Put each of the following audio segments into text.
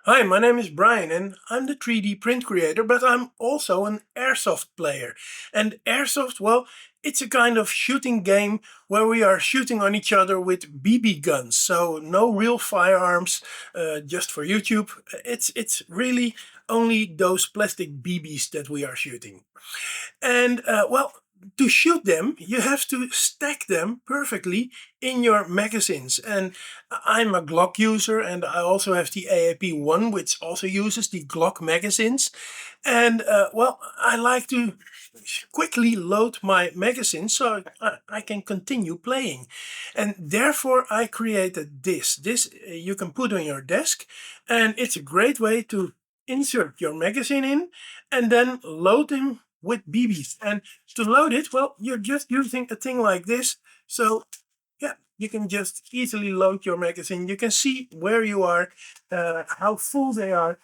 Hi, my name is Brian and I'm the 3D print creator, but I'm also an airsoft player. And airsoft, well, it's a kind of shooting game where we are shooting on each other with BB guns. So no real firearms, just for YouTube. It's really only those plastic BBs that we are shooting. And well, to shoot them, you have to stack them perfectly in your magazines. And I'm a Glock user, and I also have the AAP1, which also uses the Glock magazines. And well, I like to quickly load my magazine so I can continue playing. And therefore, I created this. This you can put on your desk, and it's a great way to insert your magazine in and then load them with BBs. And to load it, well, you're just using a thing like this. So yeah, you can just easily load your magazine. You can see where you are, how full they are,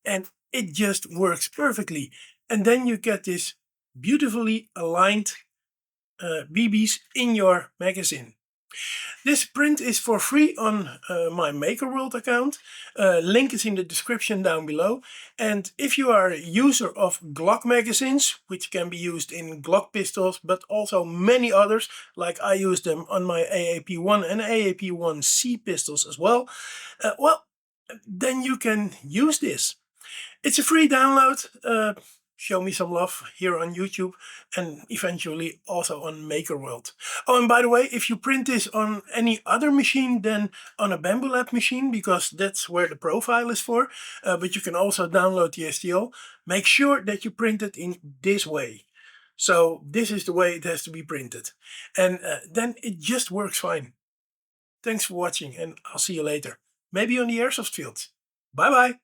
and it just works perfectly. And then you get this beautifully aligned BBs in your magazine. This print is for free on my MakerWorld account. Link is in the description down below. And if you are a user of Glock magazines, which can be used in Glock pistols, but also many others, like I use them on my AAP1 and AAP1C pistols as well, well, then you can use this. It's a free download. Show me some love here on YouTube and eventually also on MakerWorld. Oh, and by the way, if you print this on any other machine than on a Bambu Lab machine, because that's where the profile is for, but you can also download the STL, make sure that you print it in this way. So this is the way it has to be printed. And then it just works fine. Thanks for watching and I'll see you later. Maybe on the airsoft field. Bye bye.